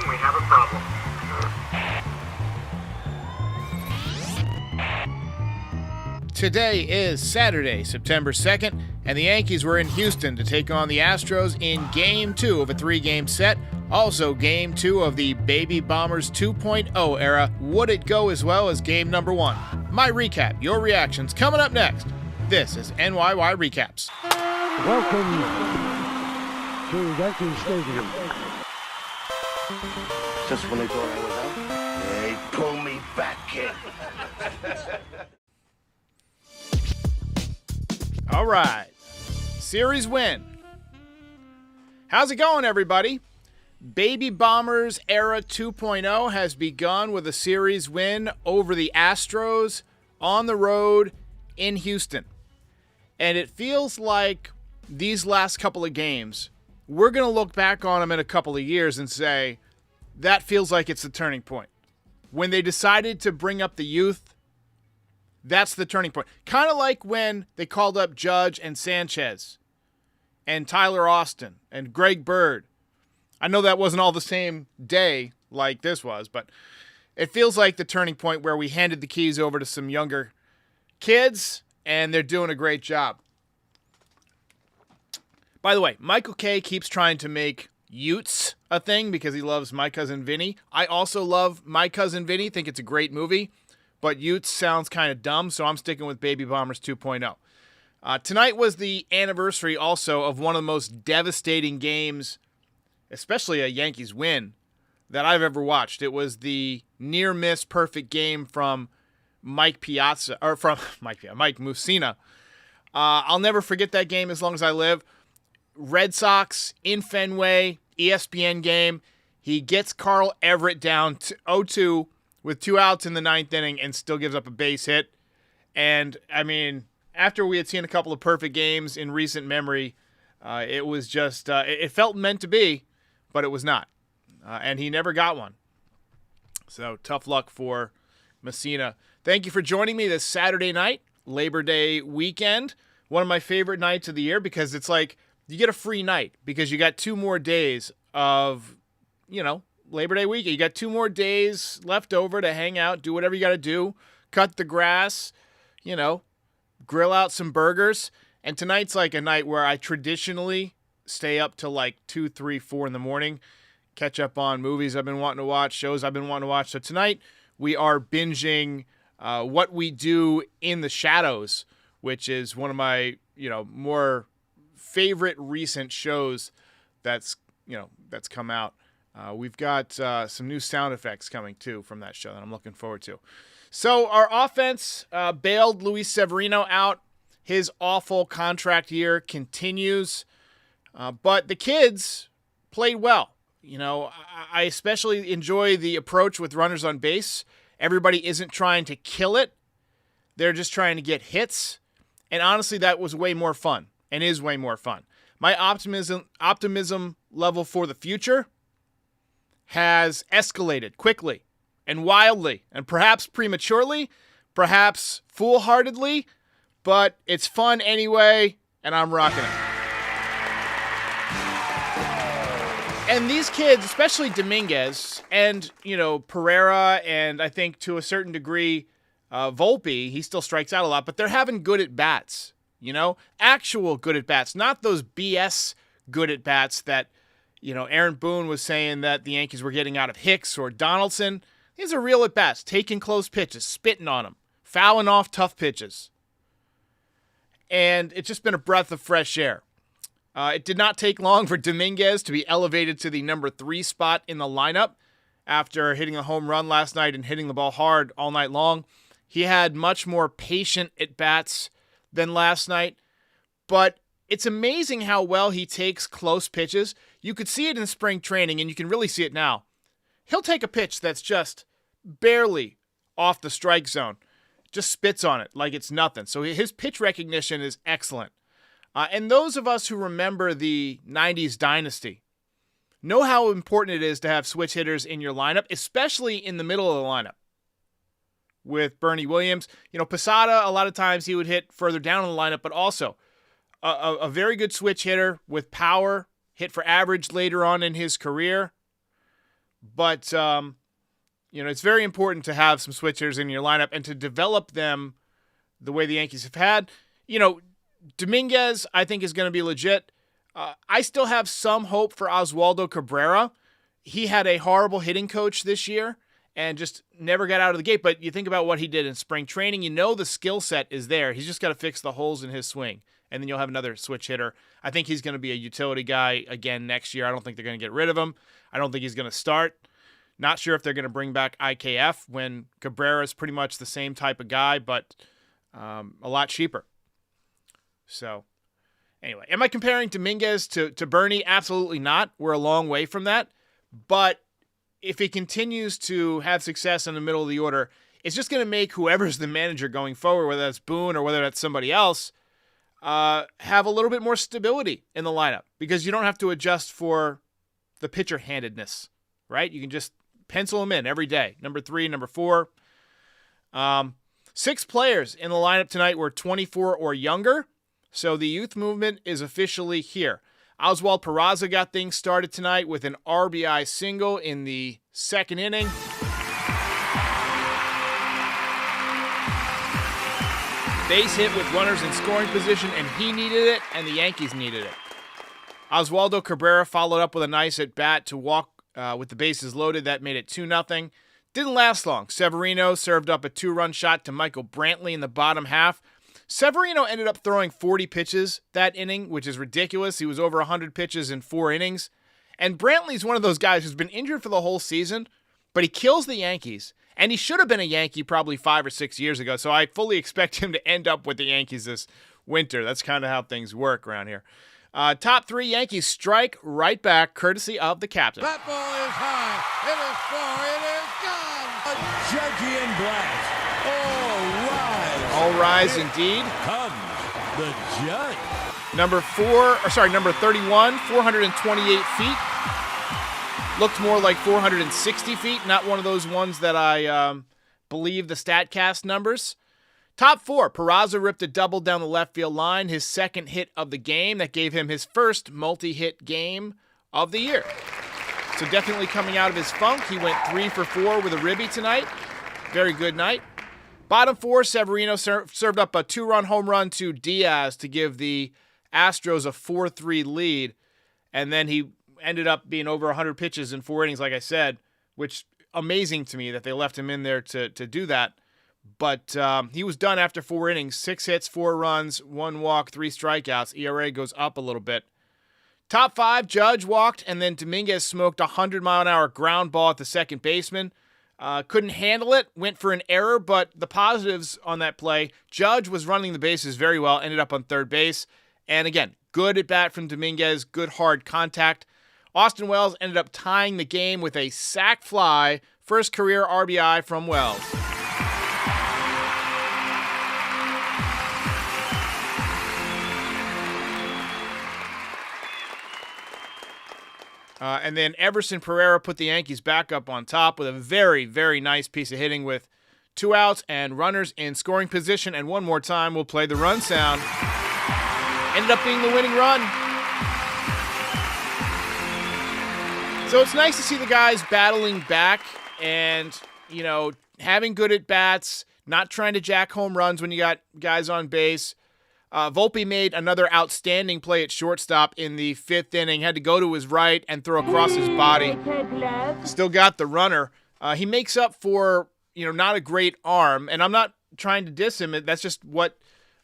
we have a problem. Today is Saturday, September 2nd, and the Yankees were in Houston to take on the Astros in Game 2 of a 3-game set. Also, Game 2 of the Baby Bombers 2.0 era. Would it go as well as Game number 1? My recap, your reactions, coming up next. This is NYY Recaps. Welcome to Yankee Stadium. Just when they thought I was out, they pull me back in. All right, series win. How's it going, everybody? Baby Bombers Era 2.0 has begun with a series win over the Astros on the road in Houston. And it feels like these last couple of games, we're going to look back on them in a couple of years and say, that feels like it's the turning point. When they decided to bring up the youth, that's the turning point. Kind of like when they called up Judge and Sanchez and Tyler Austin and Greg Bird. I know that wasn't all the same day like this was, but it feels like the turning point where we handed the keys over to some younger kids, and they're doing a great job. By the way, Michael K keeps trying to make Utes a thing because he loves My Cousin Vinny. I also love My Cousin Vinny, think it's a great movie. But Utes sounds kind of dumb, so I'm sticking with Baby Bombers 2.0. Tonight was the anniversary also of one of the most devastating games, especially a Yankees win, that I've ever watched. It was the near-miss perfect game from Mike Mussina. I'll never forget that game as long as I live. Red Sox in Fenway, ESPN game. He gets Carl Everett down to 0-2. With 2 outs in the 9th inning and still gives up a base hit. And, I mean, after we had seen a couple of perfect games in recent memory, it was just, it felt meant to be, but it was not. And he never got one. So, tough luck for Messina. Thank you for joining me this Saturday night, Labor Day weekend. One of my favorite nights of the year because it's like you get a free night because you got 2 more days of, Labor Day weekend. You got 2 more days left over to hang out, do whatever you got to do, cut the grass, grill out some burgers. And tonight's like a night where I traditionally stay up till like 2, 3, 4 in the morning, catch up on movies I've been wanting to watch, shows I've been wanting to watch. So tonight we are binging What We Do in the Shadows, which is one of my, more favorite recent shows that's come out. We've got some new sound effects coming, too, from that show that I'm looking forward to. So our offense bailed Luis Severino out. His awful contract year continues. But the kids played well. I especially enjoy the approach with runners on base. Everybody isn't trying to kill it. They're just trying to get hits. And honestly, that was way more fun and is way more fun. My optimism level for the future has escalated quickly and wildly and perhaps prematurely, perhaps foolhardily, but it's fun anyway, and I'm rocking it. And these kids, especially Dominguez and, Pereira and I think to a certain degree Volpe, he still strikes out a lot, but they're having good at-bats, actual good at-bats, not those BS good at-bats that Aaron Boone was saying that the Yankees were getting out of Hicks or Donaldson. These are real at-bats, taking close pitches, spitting on them, fouling off tough pitches. And it's just been a breath of fresh air. It did not take long for Dominguez to be elevated to the number 3 spot in the lineup after hitting a home run last night and hitting the ball hard all night long. He had much more patient at-bats than last night, but it's amazing how well he takes close pitches. You could see it in spring training, and you can really see it now. He'll take a pitch that's just barely off the strike zone, just spits on it like it's nothing. So his pitch recognition is excellent. And those of us who remember the 90s dynasty know how important it is to have switch hitters in your lineup, especially in the middle of the lineup. With Bernie Williams, Posada, a lot of times he would hit further down in the lineup, but also a very good switch hitter with power, hit for average later on in his career. But, it's very important to have some switch hitters in your lineup and to develop them the way the Yankees have had. Dominguez, I think, is going to be legit. I still have some hope for Oswaldo Cabrera. He had a horrible hitting coach this year and just never got out of the gate. But you think about what he did in spring training, the skill set is there. He's just got to fix the holes in his swing, and then you'll have another switch hitter. I think he's going to be a utility guy again next year. I don't think they're going to get rid of him. I don't think he's going to start. Not sure if they're going to bring back IKF when Cabrera is pretty much the same type of guy, but a lot cheaper. So, anyway, am I comparing Dominguez to Bernie? Absolutely not. We're a long way from that. But if he continues to have success in the middle of the order, it's just going to make whoever's the manager going forward, whether that's Boone or whether that's somebody else, have a little bit more stability in the lineup because you don't have to adjust for the pitcher-handedness, right? You can just pencil them in every day. Number 3, number 4. 6 players in the lineup tonight were 24 or younger, so the youth movement is officially here. Oswald Peraza got things started tonight with an RBI single in the second inning. Base hit with runners in scoring position, and he needed it, and the Yankees needed it. Oswaldo Cabrera followed up with a nice at-bat to walk with the bases loaded. That made it 2-0. Didn't last long. Severino served up a 2-run shot to Michael Brantley in the bottom half. Severino ended up throwing 40 pitches that inning, which is ridiculous. He was over 100 pitches in 4 innings. And Brantley's one of those guys who's been injured for the whole season, but he kills the Yankees. And he should have been a Yankee probably 5 or 6 years ago, so I fully expect him to end up with the Yankees this winter. That's kind of how things work around here. Top 3 Yankees strike right back, courtesy of the captain. That ball is high. It is far. It is gone. A Judgian blast. All rise indeed. Comes the judge. Number 31, 428 feet. Looked more like 460 feet, not one of those ones that I believe the StatCast numbers. Top 4, Peraza ripped a double down the left field line, his second hit of the game. That gave him his first multi-hit game of the year. So definitely coming out of his funk. He went 3 for 4 with a ribby tonight. Very good night. Bottom 4, Severino served up a 2-run home run to Diaz to give the Astros a 4-3 lead. And then he ended up being over 100 pitches in 4 innings, like I said, which amazing to me that they left him in there to do that. But he was done after 4 innings, 6 hits, 4 runs, 1 walk, 3 strikeouts. ERA goes up a little bit. Top 5, Judge walked, and then Dominguez smoked a 100-mile-an-hour ground ball at the second baseman. Couldn't handle it, went for an error, but the positives on that play, Judge was running the bases very well, ended up on third base. And again, good at bat from Dominguez, good hard contact. Austin Wells ended up tying the game with a sac fly, first career RBI from Wells. And then Everson Pereira put the Yankees back up on top with a very, very nice piece of hitting with 2 outs and runners in scoring position. And one more time, we'll play the run sound. Ended up being the winning run. So it's nice to see the guys battling back and, having good at-bats, not trying to jack home runs when you got guys on base. Volpe made another outstanding play at shortstop in the 5th inning. Had to go to his right and throw across his body. Still got the runner. He makes up for, not a great arm. And I'm not trying to diss him. That's just what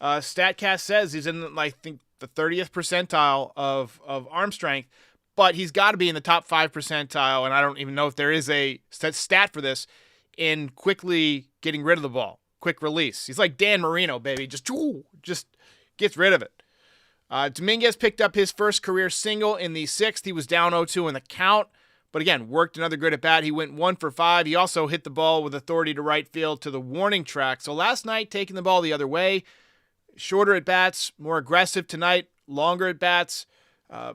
StatCast says. He's in, I think, the 30th percentile of arm strength. But he's got to be in the top 5 percentile. And I don't even know if there is a stat for this in quickly getting rid of the ball. Quick release. He's like Dan Marino, baby. Just gets rid of it. Dominguez picked up his first career single in the 6th. He was down 0-2 in the count, but again, worked another good at bat. He went 1 for 5. He also hit the ball with authority to right field to the warning track. So last night, taking the ball the other way, shorter at bats, more aggressive tonight, longer at bats,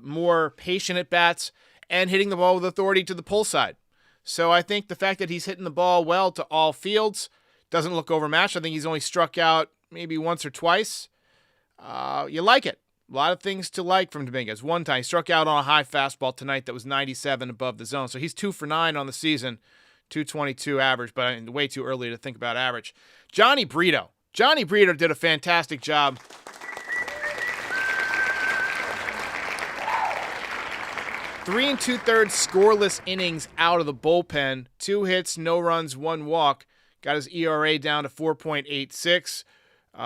more patient at bats, and hitting the ball with authority to the pull side. So I think the fact that he's hitting the ball well to all fields doesn't look overmatched. I think he's only struck out maybe once or twice. You like it. A lot of things to like from Dominguez. One time, he struck out on a high fastball tonight that was 97 above the zone. So he's 2 for 9 on the season, 222 average, but way too early to think about average. Johnny Brito. Johnny Brito did a fantastic job. Three and 2/3 scoreless innings out of the bullpen. 2 hits, no runs, 1 walk. Got his ERA down to 4.86.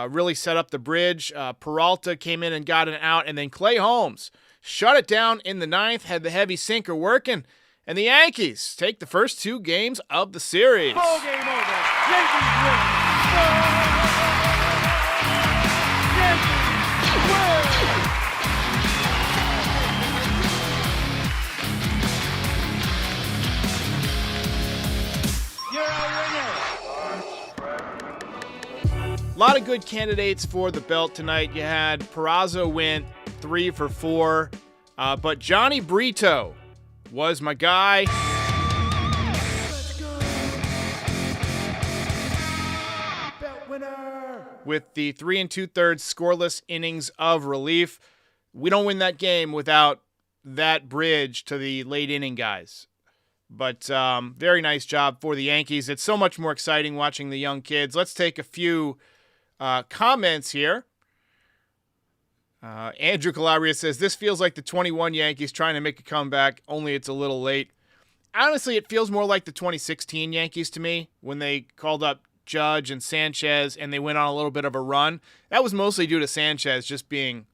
Really set up the bridge. Peralta came in and got an out, and then Clay Holmes shut it down in the 9th, had the heavy sinker working, and the Yankees take the first 2 games of the series. Ball game over. Yankees win. Yankees win. You're a winner. A lot of good candidates for the belt tonight. You had Peraza went 3 for 4, but Johnny Brito was my guy. Let's go. Belt winner. With the 3 and 2/3 scoreless innings of relief. We don't win that game without that bridge to the late inning guys. But very nice job for the Yankees. It's so much more exciting watching the young kids. Let's take a few comments here. Andrew Calabria says, this feels like the 21 Yankees trying to make a comeback, only it's a little late. Honestly, it feels more like the 2016 Yankees to me when they called up Judge and Sanchez and they went on a little bit of a run. That was mostly due to Sanchez just being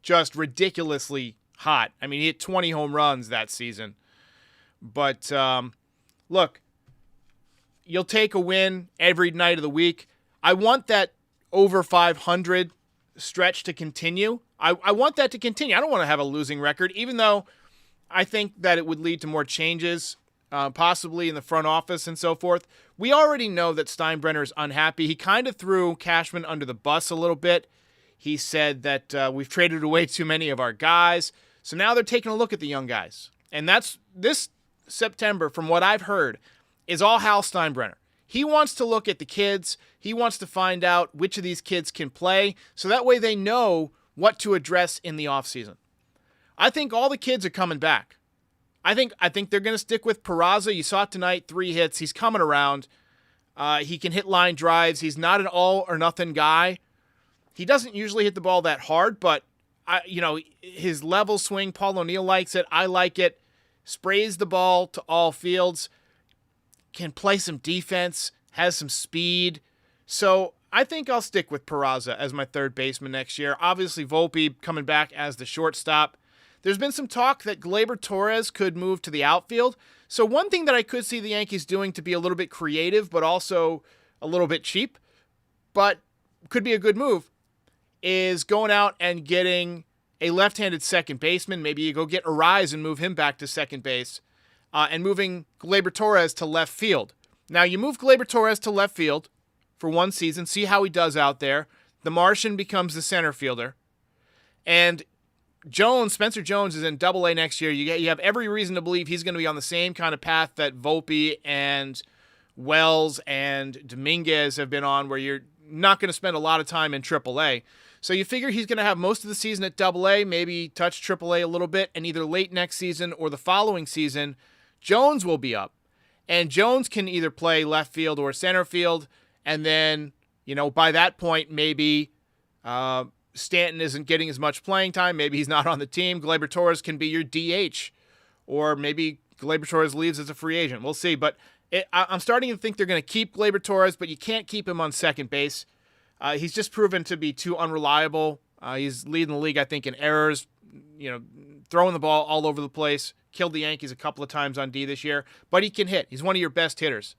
just ridiculously hot. I mean, he hit 20 home runs that season. But look, you'll take a win every night of the week. I want that over 500 stretch to continue. I want that to continue. I don't want to have a losing record, even though I think that it would lead to more changes, possibly in the front office and so forth. We already know that Steinbrenner is unhappy. He kind of threw Cashman under the bus a little bit. He said that we've traded away too many of our guys. So now they're taking a look at the young guys. And that's this September, from what I've heard, is all Hal Steinbrenner. He wants to look at the kids. He wants to find out which of these kids can play, so that way they know what to address in the offseason. I think all the kids are coming back. I think they're going to stick with Peraza. You saw it tonight, 3 hits. He's coming around. He can hit line drives. He's not an all-or-nothing guy. He doesn't usually hit the ball that hard, but his level swing, Paul O'Neill likes it. I like it. Sprays the ball to all fields. Can play some defense, has some speed. So I think I'll stick with Peraza as my third baseman next year. Obviously, Volpe coming back as the shortstop. There's been some talk that Gleyber Torres could move to the outfield. So one thing that I could see the Yankees doing to be a little bit creative, but also a little bit cheap, but could be a good move, is going out and getting a left-handed second baseman. Maybe you go get Arise and move him back to second base. And moving Gleyber Torres to left field. Now, you move Gleyber Torres to left field for one season, see how he does out there. The Martian becomes the center fielder. And Spencer Jones is in Double-A next year. You have every reason to believe he's going to be on the same kind of path that Volpe and Wells and Dominguez have been on, where you're not going to spend a lot of time in Triple-A. So you figure he's going to have most of the season at Double-A, maybe touch Triple-A a little bit, and either late next season or the following season, Jones will be up. And Jones can either play left field or center field, and then, by that point, maybe Stanton isn't getting as much playing time. Maybe he's not on the team. Gleyber Torres can be your DH, or maybe Gleyber Torres leaves as a free agent. We'll see. But I'm starting to think they're going to keep Gleyber Torres, but you can't keep him on second base. He's just proven to be too unreliable. He's leading the league, I think, in errors, throwing the ball all over the place. Killed the Yankees a couple of times on D this year, but he can hit. He's one of your best hitters.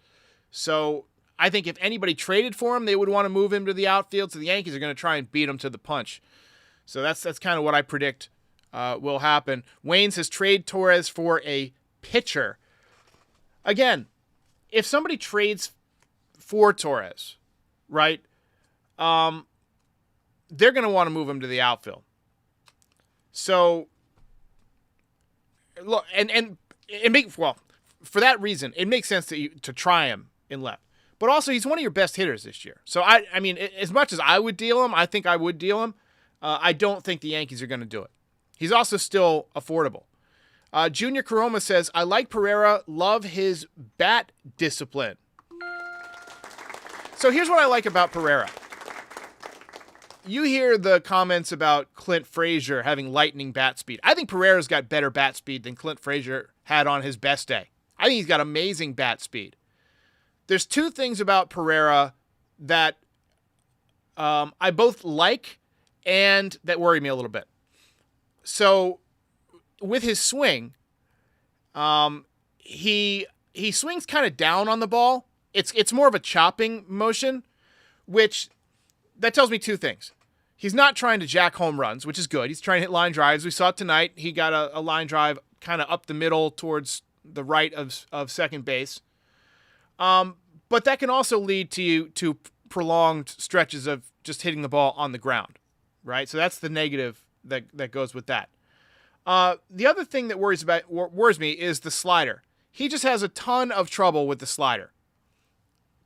So I think if anybody traded for him, they would want to move him to the outfield, so the Yankees are going to try and beat him to the punch. So that's kind of what I predict will happen. Wayne says trade Torres for a pitcher. Again, if somebody trades for Torres, right, they're going to want to move him to the outfield. So, look, for that reason, it makes sense to try him in left. But also, he's one of your best hitters this year. So, I mean, as much as I would deal him, I think I would deal him. I don't think the Yankees are going to do it. He's also still affordable. Junior Caroma says, I like Pereira, love his bat discipline. So here's what I like about Pereira. You hear the comments about Clint Frazier having lightning bat speed. I think Pereira's got better bat speed than Clint Frazier had on his best day. I think he's got amazing bat speed. There's two things about Pereira that I both like and that worry me a little bit. So with his swing, he swings kind of down on the ball. It's more of a chopping motion, which that tells me two things. He's not trying to jack home runs, which is good. He's trying to hit line drives. We saw it tonight. He got a line drive kind of up the middle towards the right of second base. But that can also lead to prolonged stretches of just hitting the ball on the ground, right? So that's the negative that goes with that. The other thing that worries me is the slider. He just has a ton of trouble with the slider.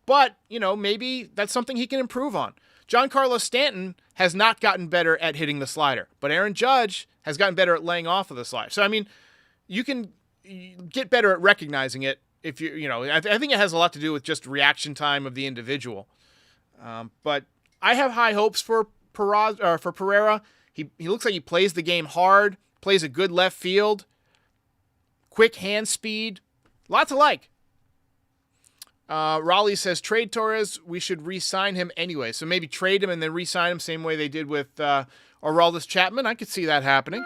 But, maybe that's something he can improve on. Giancarlo Stanton has not gotten better at hitting the slider, but Aaron Judge has gotten better at laying off of the slider. So, you can get better at recognizing it if I think it has a lot to do with just reaction time of the individual. But I have high hopes for Pereira. He looks like he plays the game hard, plays a good left field, quick hand speed, lots to like. Raleigh says, trade Torres, we should re-sign him anyway. So maybe trade him and then re-sign him, same way they did with Aroldis Chapman. I could see that happening.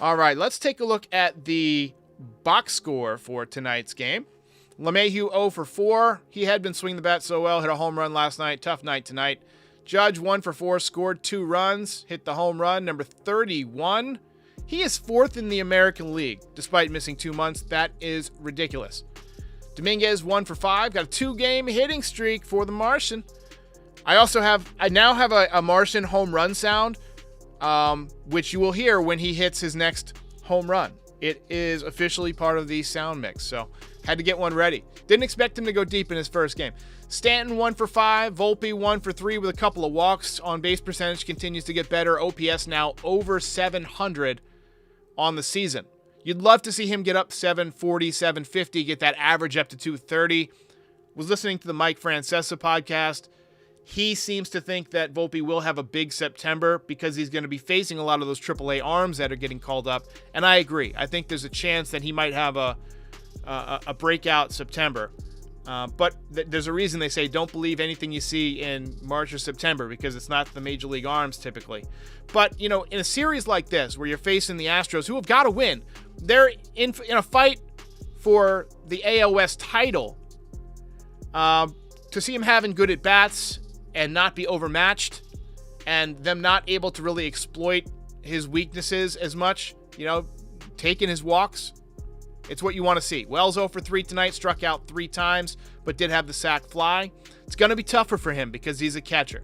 All right, let's take a look at the box score for tonight's game. LeMahieu 0 for 4. He had been swinging the bat so well, hit a home run last night. Tough night tonight. Judge 1 for 4, scored 2 runs, hit the home run, number 31. He is 4th in the American League, despite missing 2 months. That is ridiculous. Dominguez 1 for 5, got a 2-game hitting streak for the Martian. I now have a Martian home run sound, which you will hear when he hits his next home run. It is officially part of the sound mix, so had to get one ready. Didn't expect him to go deep in his first game. Stanton 1 for 5, Volpe 1 for 3 with a couple of walks. On base percentage continues to get better. OPS now over 700 on the season. You'd love to see him get up 740, 750, get that average up to 230. Was listening to the Mike Francesa podcast. He seems to think that Volpe will have a big September because he's going to be facing a lot of those AAA arms that are getting called up. And I agree. I think there's a chance that he might have a breakout September. But there's a reason they say don't believe anything you see in March or September because it's not the major league arms typically. But, in a series like this where you're facing the Astros, who have got to win, they're in a fight for the AL West title. To see him having good at-bats and not be overmatched and them not able to really exploit his weaknesses as much, taking his walks, it's what you want to see. Wells 0 for 3 tonight, struck out 3 times, but did have the sac fly. It's going to be tougher for him because he's a catcher.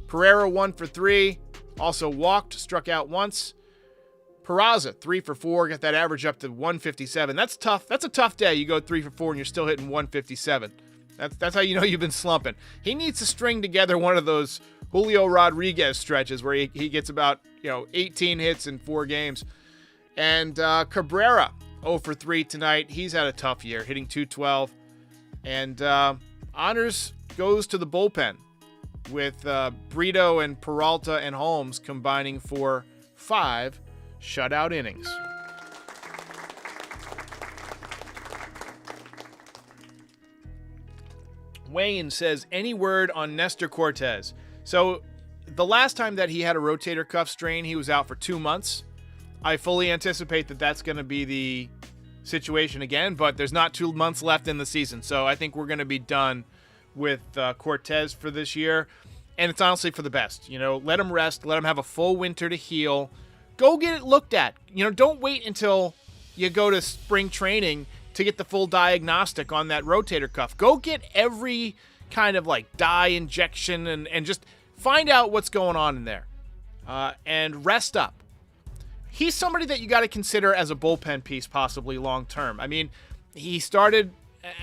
Pereira 1 for 3, also walked, struck out once. Peraza 3 for 4, got that average up to 157. That's tough. That's a tough day. You go 3 for 4 and you're still hitting 157. That's how you know you've been slumping. He needs to string together one of those Julio Rodriguez stretches where he gets about 18 hits in 4 games. And Cabrera 0 for 3 tonight. He's had a tough year, hitting 212. And honors goes to the bullpen with Brito and Peralta and Holmes combining for 5 shutout innings. Wayne says, any word on Nestor Cortez? So the last time that he had a rotator cuff strain, he was out for 2 months. I fully anticipate that that's going to be the situation again, but there's not 2 months left in the season. So I think we're going to be done with Cortez for this year. And it's honestly for the best. Let him rest. Let him have a full winter to heal. Go get it looked at. Don't wait until you go to spring training to get the full diagnostic on that rotator cuff. Go get every kind of dye injection and just find out what's going on in there. And rest up. He's somebody that you got to consider as a bullpen piece possibly long term. He started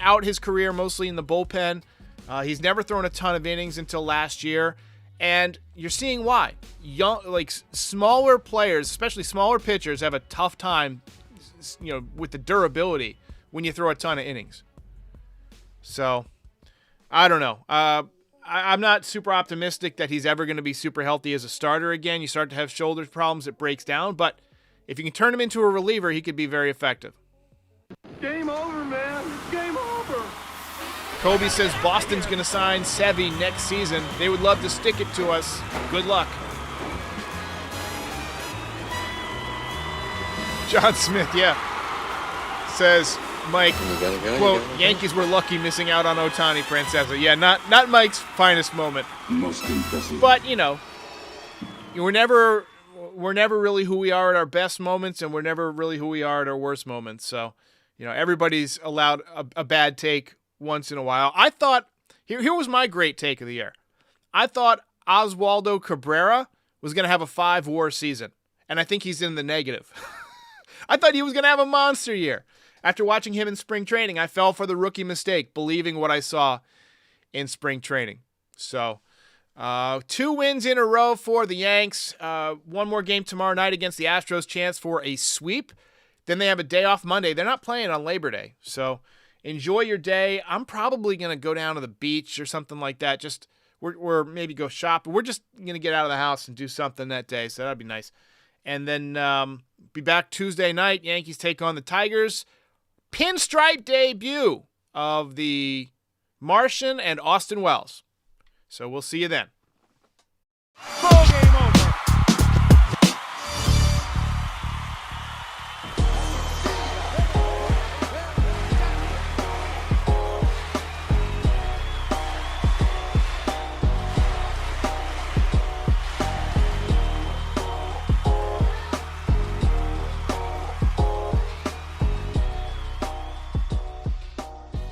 out his career mostly in the bullpen. He's never thrown a ton of innings until last year, and you're seeing why. Smaller players, especially smaller pitchers, have a tough time, with the durability when you throw a ton of innings. So, I don't know. I'm not super optimistic that he's ever going to be super healthy as a starter again. You start to have shoulder problems, it breaks down, but if you can turn him into a reliever, he could be very effective. Game over, man. Game over. Kobe says Boston's going to sign Sevy next season. They would love to stick it to us. Good luck. John Smith, says Mike, quote, Yankees were lucky missing out on Ohtani, Francesa. Yeah, not Mike's finest moment. Most impressive. But, we're never really who we are at our best moments, and we're never really who we are at our worst moments. So, everybody's allowed a bad take once in a while. I thought, here was my great take of the year. I thought Oswaldo Cabrera was going to have a 5-WAR season, and I think he's in the negative. I thought he was going to have a monster year. After watching him in spring training, I fell for the rookie mistake, believing what I saw in spring training. So, 2 wins in a row for the Yanks. One more game tomorrow night against the Astros, chance for a sweep. Then they have a day off Monday. They're not playing on Labor Day. So, enjoy your day. I'm probably going to go down to the beach or something like that. Or maybe go shopping. We're just going to get out of the house and do something that day. So, that'd be nice. And then be back Tuesday night. Yankees take on the Tigers. Pinstripe debut of the Martian and Austin Wells. So we'll see you then. Ball game over.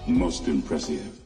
Most impressive.